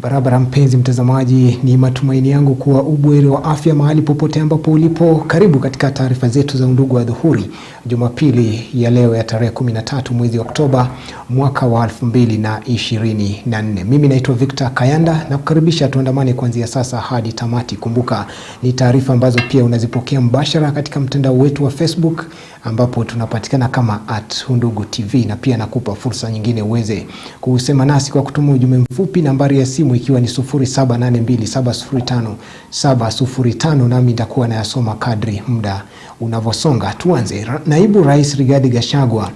Barabara mpenzi mtazamaji, ni matumaini yangu kuwa ubuheri wa afya mahali popote ambapo ulipo. Karibu katika taarifa zetu za Undugu Adhuhuri, Jumapili ya leo ya tarehe 13 mwezi Oktoba mwaka wa 2024. Mimi naitwa Kayanda na kukaribisha tuandamane kuanzia sasa hadi tamati. Kumbuka ni taarifa ambazo pia unazipokea mbashara katika mtandao wetu wa Facebook ambapo tunapatikana kama @Undugu TV, na pia nakupa fursa nyingine uweze kusema nasi kwa kutuma ujumbe mfupi, nambari ya simu ikiwa ni 0782705705, nami nitakuwa nayasoma kadri muda unavyosonga. Tuanze. Naibu Rais Rigathi Gachagua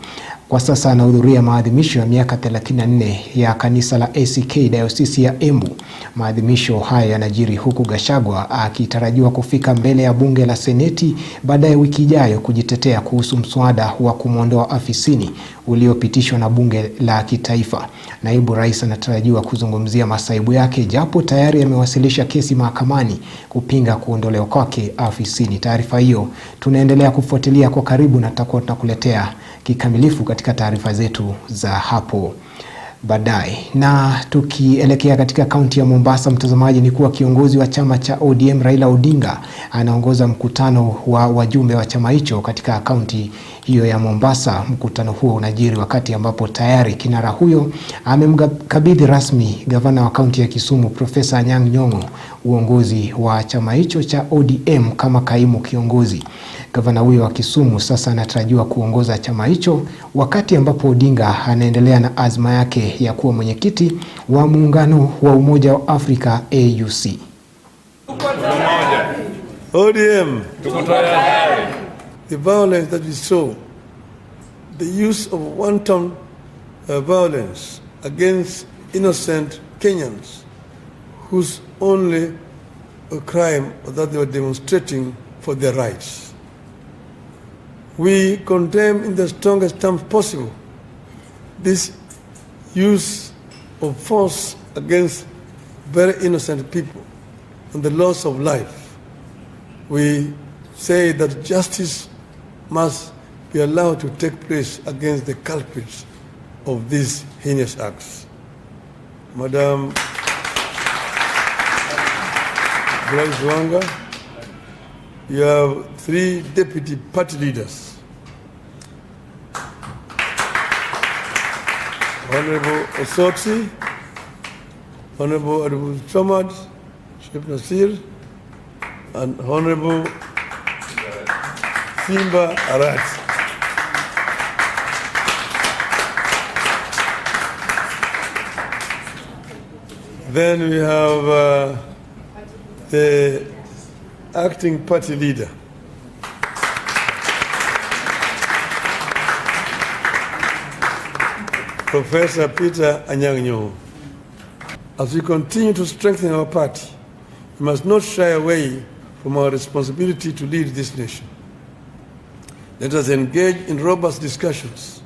kwa sasa anahudhuria maadhimisho ya miaka 34 ya kanisa la ACK Diocese ya Embu. Maadhimisho haya yanajiri huku Gachagua akitarajiwa kufika mbele ya bunge la Seneti baadaye wiki ijayo kujitetea kuhusu mswada wa kumwondoa afisini uliopitishwa na bunge la kitaifa. Naibu Rais anatarajiwa kuzungumzia masaibu yake, japo tayari amewasilisha kesi mahakamani kupinga kuondolewa kwake afisini. Taarifa hiyo tunaendelea kufuatilia kwa karibu na tutakuwa tunakuletea kikamilifu katika taarifa zetu za hapo baadaye. Na tukielekea katika kaunti ya Mombasa, mtazamaji, ni kuwa kiongozi wa chama cha ODM Raila Odinga anaongoza mkutano wa wajumbe wa chama hicho katika kaunti hiyo ya Mombasa. Mkutano huo unajiri wakati ambapo tayari kinara huyo amemkabidhi rasmi gavana wa kaunti ya Kisumu Profesa Anyang' Nyong'o uongozi wa chama hicho cha ODM kama kaimu kiongozi. Gavana huyo wa Kisumu sasa anatarajiwa kuongoza chama hicho wakati ambapo Odinga anaendelea na azma yake ya kuwa mwenyekiti wa muungano wa Umoja wa Afrika AUC. ODM, the violence that we saw, the use of wanton violence against innocent Kenyans whose only crime was that they were demonstrating for their rights. We condemn in the strongest terms possible this use of force against very innocent people and the loss of life. We say that justice must be allowed to take place against the culprits of these heinous acts. Madam Grace Wanga, you have 3 deputy party leaders. Honorable Osotsi, Honorable Abu Samad, Sheikh Nasir, and Honorable Simba Arat. Then we have the acting party leader. Professor Peter Anyang' Nyong'o. As we continue to strengthen our party, we must not shy away from our responsibility to lead this nation. Let us engage in robust discussions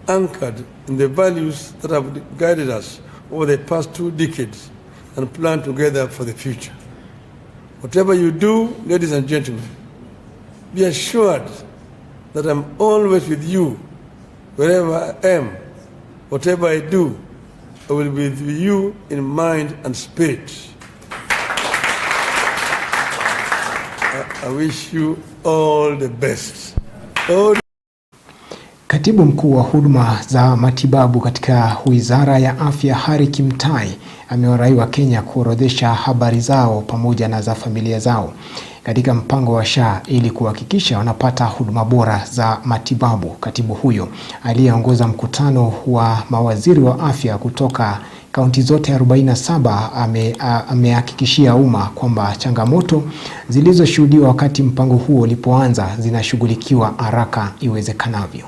anchored in the values that have guided us over the past 2 decades and plan together for the future. Whatever you do, ladies and gentlemen, be assured that I'm always with you wherever I am. Whatever I do, I will be with you in mind and spirit. I wish you all the best. Katibu mkuu wa huduma za matibabu katika Wizara ya Afya Harry Kimtai amewarai wa Kenya kuorodhesha habari zao pamoja na za familia zao katika mpango wa SHA ili kuhakikisha wanapata huduma bora za matibabu. Katibu huyo aliyeongoza mkutano wa mawaziri wa afya kutoka kaunti zote 47 amehakikishia umma kwamba changamoto zilizoshuhudiwa wakati mpango huo ulipoanza zinashughulikiwa haraka iwezekanavyo.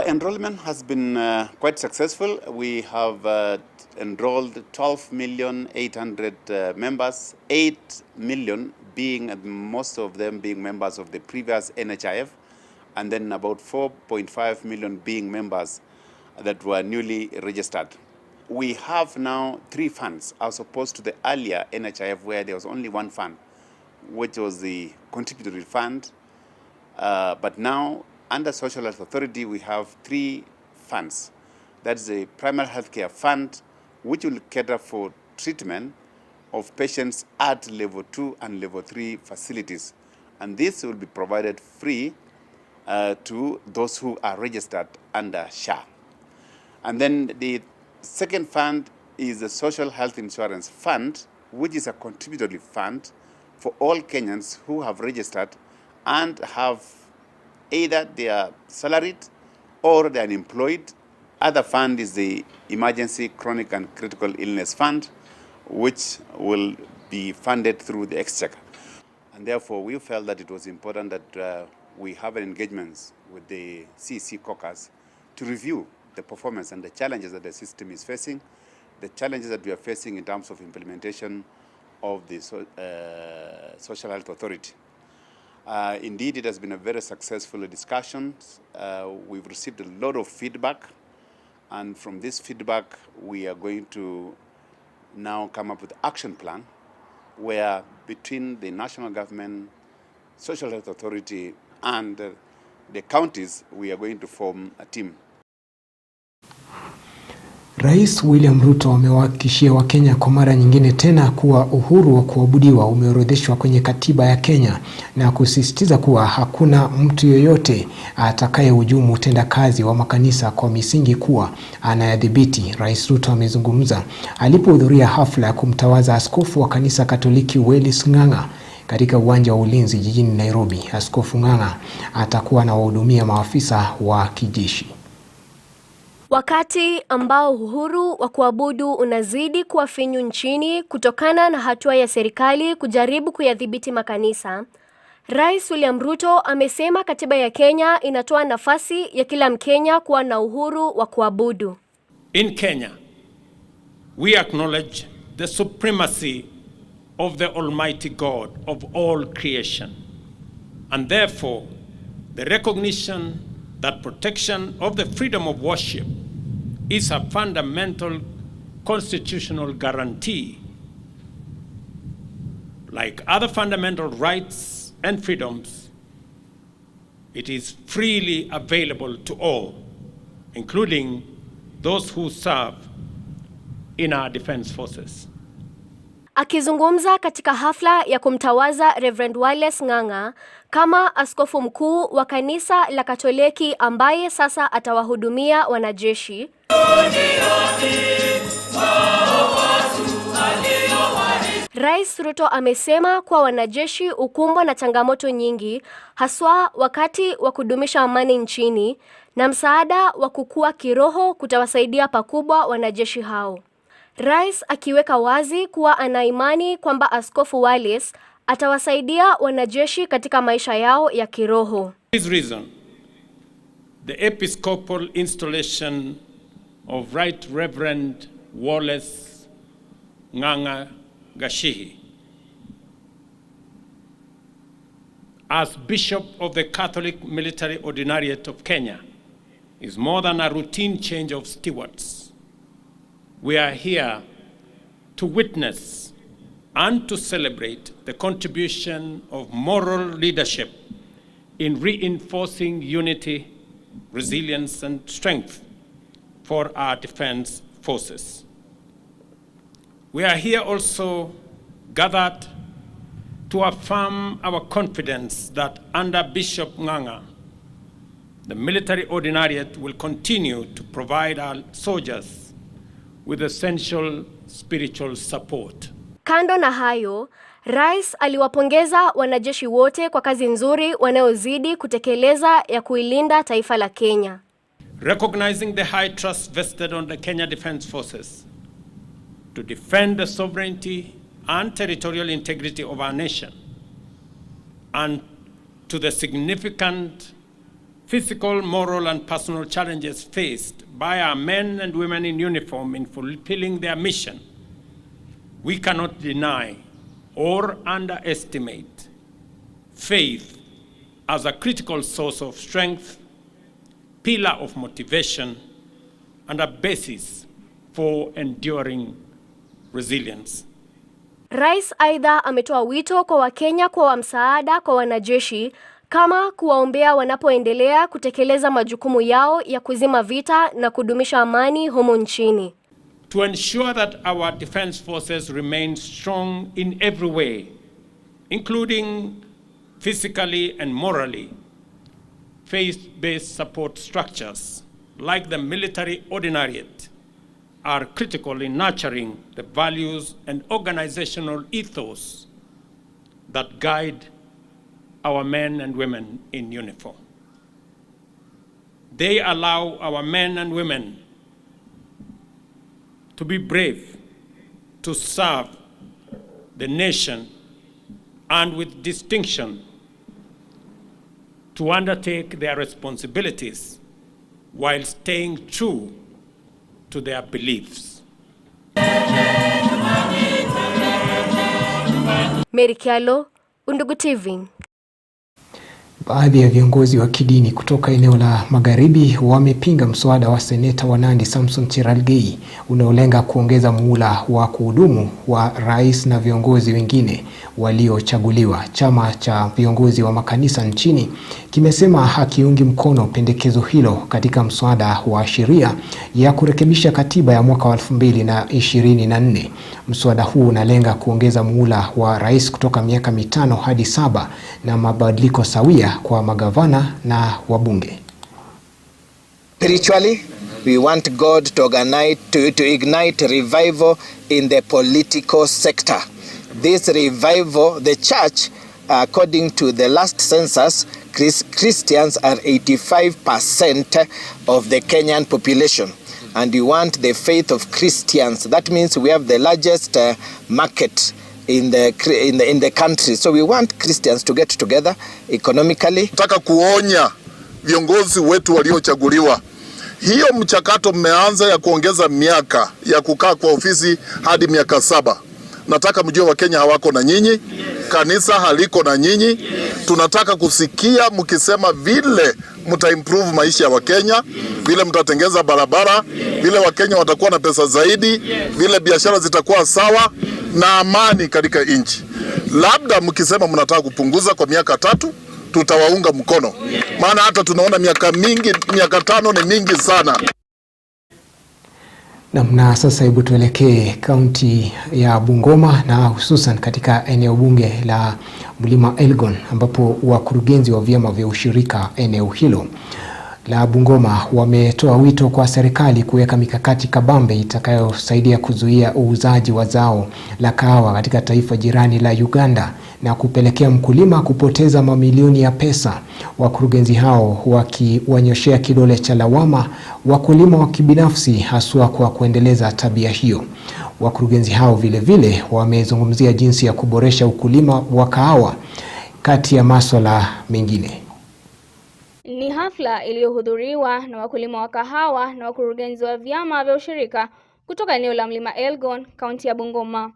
Enrollment has been quite successful. We have enrolled 12,800,000 members, 8 million being, most of them being members of the previous NHIF, and then about 4.5 million being members that were newly registered. We have now 3 funds as opposed to the earlier NHIF where there was only 1 fund, which was the contributory fund. But now under Social Health Authority, we have 3 funds. That's the Primary Healthcare Fund, which will cater for treatment of patients at level 2 and level 3 facilities. And this will be provided free to those who are registered under SHA. And then the second fund is the Social Health Insurance Fund, which is a contributory fund for all Kenyans who have registered and have either they are salaried or they are unemployed. Other fund is the Emergency Chronic and Critical Illness Fund, which will be funded through the Exchequer. And therefore, we felt that it was important that we have an engagement with the CEC caucus to review the performance and the challenges that the system is facing, the challenges that we are facing in terms of implementation of the Social Health Authority. Indeed, it has been a very successful discussion. We've received a lot of feedback, and from this feedback, we are going to now come up with an action plan where between the national government, Social Health Authority, and the counties, we are going to form a team. Rais William Ruto amewahakikishia Wakenya kwa mara nyingine tena kuwa uhuru wa kuabudiwa umeorodheshwa kwenye katiba ya Kenya na kusisitiza kuwa hakuna mtu yoyote atakayehujumu utendakazi wa makanisa kwa misingi kuwa anayadhibiti. Rais Ruto amezungumza alipohudhuria hafla ya kumtawaza askofu wa kanisa Katoliki Wellis Ng'ang'a katika uwanja wa Ulinzi jijini Nairobi. Askofu Ng'ang'a atakuwa anawahudumia maafisa wa kijeshi. Wakati ambao uhuru wa kuabudu unazidi kuwa finyu nchini kutokana na hatua ya serikali kujaribu kuyadhibiti makanisa, Rais William Ruto amesema katiba ya Kenya inatoa nafasi ya kila Mkenya kuwa na uhuru wa kuabudu. In Kenya, we acknowledge the supremacy of the Almighty God of all creation, and therefore the recognition that protection of the freedom of worship is a fundamental constitutional guarantee. Like other fundamental rights and freedoms, it is freely available to all, including those who serve in our defense forces. Akizungumza katika hafla ya kumtawaza Reverend Wellis Ng'ang'a kama askofu mkuu wa kanisa la Katoliki ambaye sasa atawahudumia wanajeshi, Rais Ruto amesema kuwa wanajeshi ukumbwa na changamoto nyingi, haswa wakati wa kudumisha amani nchini, na msaada wa kukua kiroho kutawasaidia pakubwa wanajeshi hao. Rais akiweka wazi kuwa ana imani kwamba Askofu Wellis atawasaidia wanajeshi katika maisha yao ya kiroho. For this reason, the episcopal installation of Right Reverend Wellis Ng'ang'a Gashihi as Bishop of the Catholic Military Ordinariate of Kenya is more than a routine change of stewards. We are here to witness and to celebrate the contribution of moral leadership in reinforcing unity, resilience, and strength for our defense forces. We are here also gathered to affirm our confidence that under Bishop Ng'ang'a, the military ordinariate will continue to provide our soldiers with essential spiritual support. Kando na hayo, Rais aliwapongeza wanajeshi wote kwa kazi nzuri wanayozidi kutekeleza ya kuilinda taifa la Kenya. Recognizing the high trust vested on the Kenya Defense Forces to defend the sovereignty and territorial integrity of our nation, and to the significant physical, moral, and personal challenges faced by our men and women in uniform in fulfilling their mission, we cannot deny or underestimate faith as a critical source of strength, pillar of motivation, and a basis for enduring resilience. Rais aidha ametoa wito kwa Wakenya kwa msaada kwa wanajeshi kama kuwaombea wanapoendelea kutekeleza majukumu yao ya kuzima vita na kudumisha amani humo nchini. to ensure that our defense forces remain strong in every way, including physically and morally. Faith-based support structures, like the military ordinariate, are critical in nurturing the values and organizational ethos that guide our men and women in uniform. They allow our men and women to be brave, to serve the nation, and with distinction, to undertake their responsibilities while staying true to their beliefs. Mary Kyalo, Undugu TV. Baadhi ya viongozi wa kidini kutoka eneo la Magharibi wamepinga mswada wa seneta wa Nandi Samson Cherargei unaolenga kuongeza muhula wa kuhudumu wa rais na viongozi wengine waliochaguliwa. Chama cha viongozi wa makanisa nchini kimesema hakiungi mkono pendekezo hilo katika mswada wa sheria ya kurekebisha katiba ya mwaka wa 2024. Mswada huu unalenga kuongeza muhula wa rais kutoka miaka 5 hadi 7 na mabadiliko sawia kwa magavana na wabunge. Spiritually, we want God to ignite revival in the political sector. This revival, the church, according to the last census, Christians are 85% of the Kenyan population. And we want the faith of Christians. That means we have the largest market in the country. So we want Christians to get together economically. Nataka kuonya viongozi wetu waliochaguliwa. Hiyo mchakato mmeanza ya kuongeza miaka ya kukaa kwa ofisi hadi miaka 7. Nataka mjue Wakenya hawako na nyinyi, kanisa haliko na nyinyi. Tunataka kusikia mkisema vile mtaimprove maisha ya Wakenya, vile mtatengeza barabara, vile Wakenya watakuwa na pesa zaidi, vile biashara zitakuwa sawa na amani katika nchi. Labda mkisema mnataka kupunguza kwa miaka 3, tutawaunga mkono. Maana hata tunaona miaka 5 ni mingi sana. Na sasa hebu tuelekee kaunti ya Bungoma na hususan katika eneo bunge la Mlima Elgon ambapo wakurugenzi wa vyama vya ushirika eneo hilo la Bungoma wametoa wito kwa serikali kuweka mikakati kabambe itakayosaidia kuzuia uuzaji wa zao la kahawa katika taifa jirani la Uganda na kupelekea mkulima kupoteza mamilioni ya pesa. Wakurugenzi hao wakiwanyoshea kidole cha lawama wakulima wa kibinafsi haswa kwa kuendeleza tabia hiyo. Wakurugenzi hao vile vile wamezungumzia jinsi ya kuboresha ukulima wa kahawa kati ya masuala mengine. Ni hafla iliyohudhuriwa na wakulima wa kahawa na wakurugenzi wa vyama vya ushirika kutoka eneo la Mlima Elgon, kaunti ya Bungoma.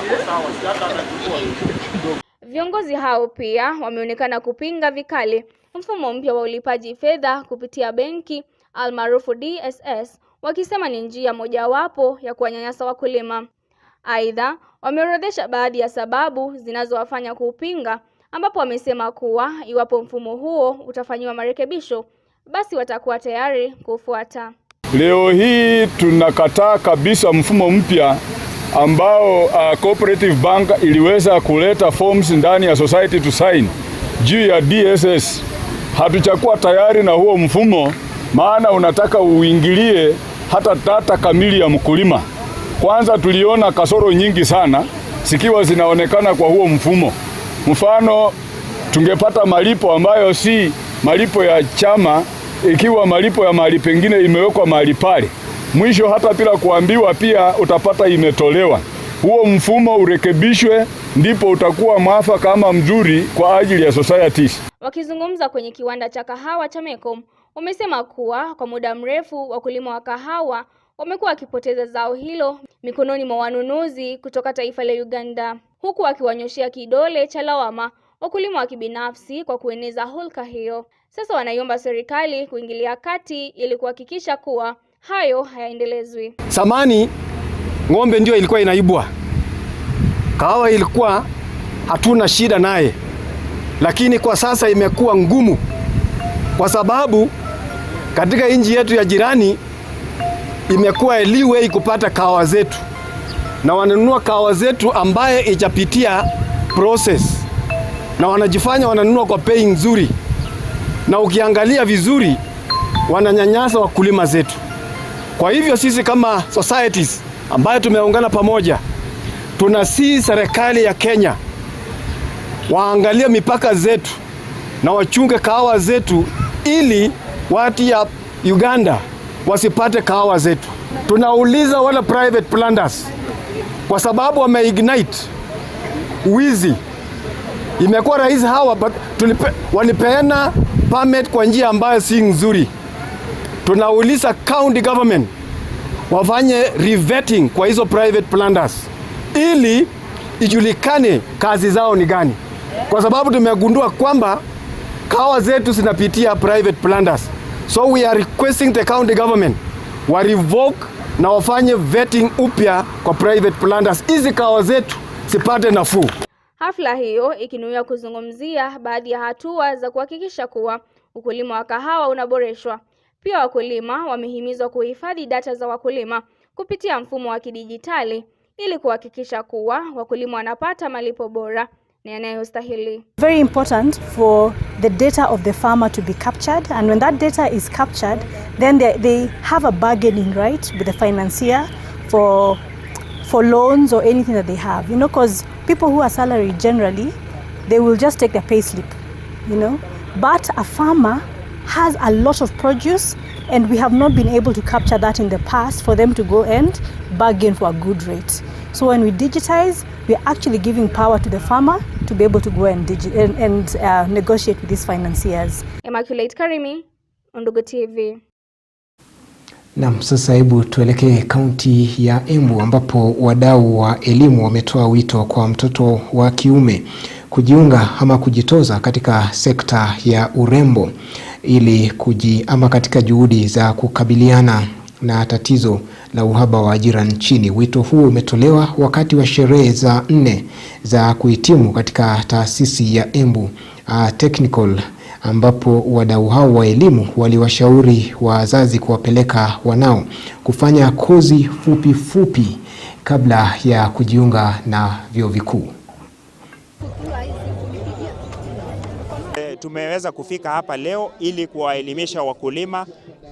Viongozi hao pia wameonekana kupinga vikali mfumo mpya wa ulipaji fedha kupitia benki almaarufu DSS, wakisema ni njia mojawapo ya kuwanyanyasa wakulima. Aidha, wameorodhesha baadhi ya sababu zinazowafanya kupinga, ambapo wamesema kuwa iwapo mfumo huo utafanyiwa marekebisho, basi watakuwa tayari kufuata. Leo hii tunakataa kabisa mfumo mpya ambao Cooperative Bank iliweza kuleta forms ndani ya society to sign juu ya DSS. Hatuchakuwa tayari na huo mfumo, maana unataka uingilie hata data kamili ya mkulima. Kwanza tuliona kasoro nyingi sana zikiwa zinaonekana kwa huo mfumo. Mfano, tungepata malipo ambayo si malipo ya chama, ikiwa malipo ya mahali pengine imewekwa mahali pale. Mwisho hata bila kuambiwa pia utapata imetolewa. Huo mfumo urekebishwe, ndipo utakuwa mwafaka kama mzuri kwa ajili ya societies. Wakizungumza kwenye kiwanda cha kahawa cha Mekom, wamesema kuwa kwa muda mrefu wakulima wa kahawa wamekuwa wakipoteza zao hilo mikononi mwa wanunuzi kutoka taifa la Uganda, huku wakiwanyoshea kidole cha lawama wakulima wa kibinafsi kwa kueneza hulka hiyo. Sasa wanaiomba serikali kuingilia kati ili kuhakikisha kuwa hayo hayaendelezwi. Zamani ng'ombe ndio ilikuwa inaibwa, kahawa ilikuwa hatuna shida naye, lakini kwa sasa imekuwa ngumu kwa sababu katika nchi yetu ya jirani imekuwa leeway kupata kahawa zetu, na wananunua kahawa zetu ambaye ijapitia process, na wanajifanya wananunua kwa bei nzuri, na ukiangalia vizuri wananyanyasa wakulima zetu. Kwa hivyo sisi kama societies ambayo tumeungana pamoja, tunasihi serikali ya Kenya waangalie mipaka zetu na wachunge kahawa zetu, ili watu ya Uganda wasipate kahawa zetu. Tunauliza wala private planters, kwa sababu wameignite wizi. Imekuwa rahisi hawa walipeana permit kwa njia ambayo si nzuri. Tunauliza county government wafanye revetting kwa hizo private planters, ili ijulikane kazi zao ni gani, kwa sababu tumegundua kwamba kahawa zetu zinapitia private planters. So we are requesting the county government wa revoke na wafanye vetting upya kwa private planters, hizi kahawa zetu sipate nafuu. Hafla hiyo ikinuia kuzungumzia baadhi ya hatua za kuhakikisha kuwa ukulima wa kahawa unaboreshwa. Pia wakulima wamehimizwa kuhifadhi data za wakulima kupitia mfumo wa kidijitali ili kuhakikisha kuwa wakulima wanapata malipo bora na yanayostahili. Very important for the data of the farmer to be captured, and when that data is captured, then they have a bargaining right with the financier for loans or anything that they have, you know, because people who are salaried generally, they will just take their pay slip, you know, but a farmer has a lot of produce, and we have not been able to capture that in the past for them to go and bargain for a good rate. So when we digitize, we are actually giving power to the farmer to be able to go and negotiate with these financiers. Immaculate Karimi, Undugu TV. Naam, sasa hebu tuelekee kaunti ya Embu ambapo wadau wa elimu wametoa wito kwa mtoto wa kiume kujiunga ama kujitoza katika sekta ya urembo ili katika juhudi za kukabiliana na tatizo la uhaba wa ajira nchini. Wito huu umetolewa wakati wa sherehe za 4 za kuhitimu katika taasisi ya Embu Technical, ambapo wadau hao wa elimu waliwashauri wazazi kuwapeleka wanao kufanya kozi fupi kabla ya kujiunga na vyuo vikuu. Tumeweza kufika hapa leo ili kuwaelimisha wakulima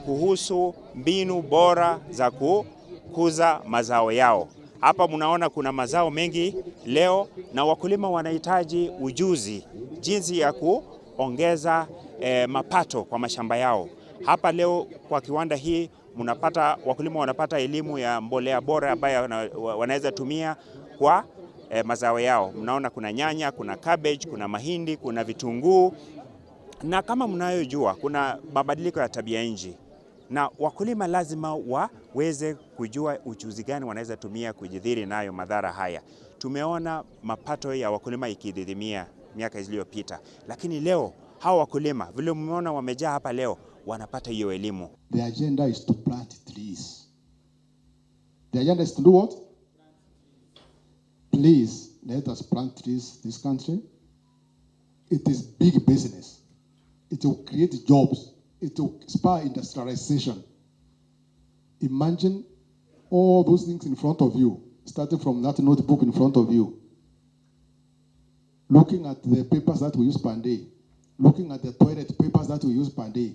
kuhusu mbinu bora za kukuza mazao yao. Hapa mnaona kuna mazao mengi leo, na wakulima wanahitaji ujuzi jinsi ya kuongeza mapato kwa mashamba yao. Hapa leo kwa kiwanda hii wakulima wanapata elimu ya mbolea bora ambayo wanaweza tumia kwa mazao yao. Mnaona kuna nyanya, kuna cabbage, kuna mahindi, kuna vitunguu, na kama mnayojua kuna mabadiliko ya tabia nchi, na wakulima lazima waweze kujua ujuzi gani wanaweza tumia kujidhiri nayo madhara haya. Tumeona mapato ya wakulima ikididimia miaka iliyopita, lakini leo hawa wakulima vile mmeona wamejaa hapa leo wanapata hiyo elimu. The agenda is to plant trees. The agenda is to do what? Please let us plant trees in this country. It is big business. It will create jobs. It will spur industrialization. Imagine all those things in front of you, starting from that notebook in front of you, looking at the papers that we use per day, looking at the toilet papers that we use per day.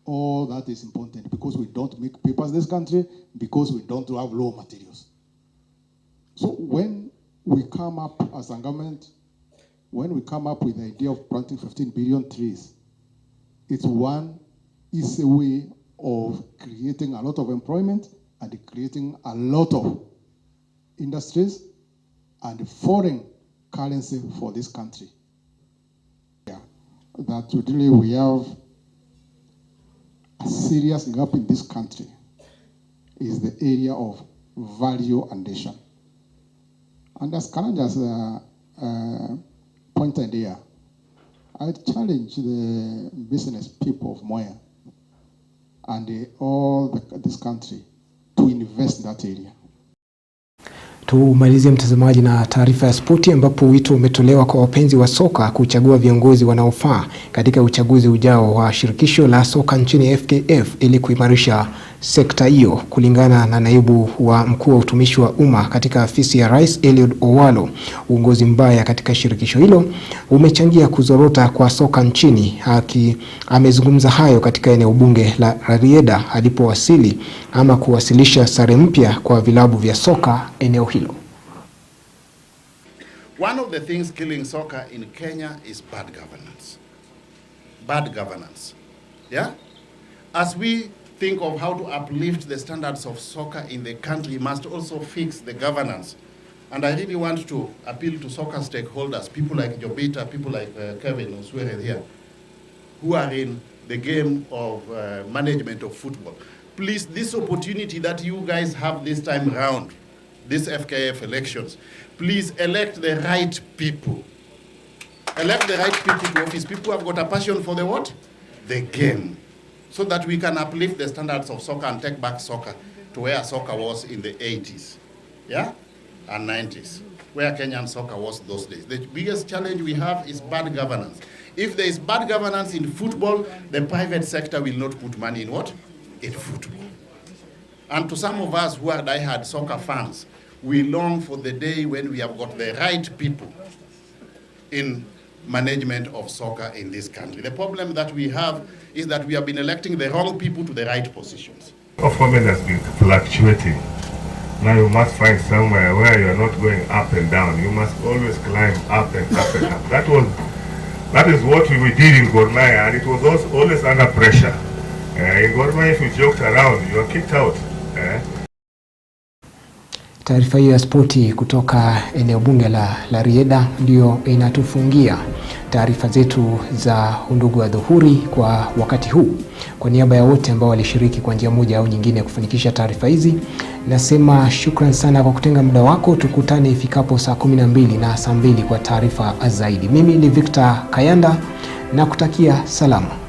All that is important because we don't make papers in this country, because we don't have raw materials. So when we come up as a government, when we come up with the idea of planting 15 billion trees, it's one easy way of creating a lot of employment and creating a lot of industries and foreign currency for this country. Yeah, that today we have a serious gap in this country is the area of value addition. And as Kayanda's pointed here, I challenge the business people of Moya and this country to invest in that area. Tumalizie mtazamaji na taarifa ya spoti, ambapo wito umetolewa kwa wapenzi wa soka kuchagua viongozi wanaofaa katika uchaguzi ujao wa shirikisho la soka nchini FKF ili kuimarisha sekta hiyo. Kulingana na naibu wa mkuu wa utumishi wa umma katika afisi ya Rais Eliud Owalo, uongozi mbaya katika shirikisho hilo umechangia kuzorota kwa soka nchini. Amezungumza hayo katika eneo bunge la Rarieda alipowasili ama kuwasilisha sare mpya kwa vilabu vya soka eneo hilo. One of the things killing soccer in Kenya is bad governance. Bad governance. Yeah? As we think of how to uplift the standards of soccer in the country, must also fix the governance. And I really want to appeal to soccer stakeholders, people like Jobita, people like Kevin Oswere here, who are in the game of management of football. Please, this opportunity that you guys have this time around, this FKF elections, please elect the right people. Elect the right people to office. People who have got a passion for the what? The game. So that we can uplift the standards of soccer and take back soccer to where soccer was in the 80s, yeah, and 90s, where Kenyan soccer was those days. The biggest challenge we have is bad governance. If there is bad governance in football, the private sector will not put money in what? In football. And to some of us who are diehard soccer fans, we long for the day when we have got the right people in management of soccer in this country. The problem that we have is that we have been electing the wrong people to the right positions. Performance has been fluctuating. Now you must find somewhere where you're not going up and down. You must always climb up and up and up. That is what we did in Gor Mahia, and it was also always under pressure. In Gor Mahia, if you joked around, you were kicked out. Taarifa hiyo ya spoti kutoka eneo bunge la Rarieda ndio inatufungia taarifa zetu za Undugu Adhuhuri kwa wakati huu. Kwa niaba ya wote ambao walishiriki kwa njia moja au nyingine kufanikisha taarifa hizi, nasema shukran sana kwa kutenga muda wako. Tukutane ifikapo saa 12 na saa 2 kwa taarifa zaidi. Mimi ni Victor Kayanda na kutakia salama.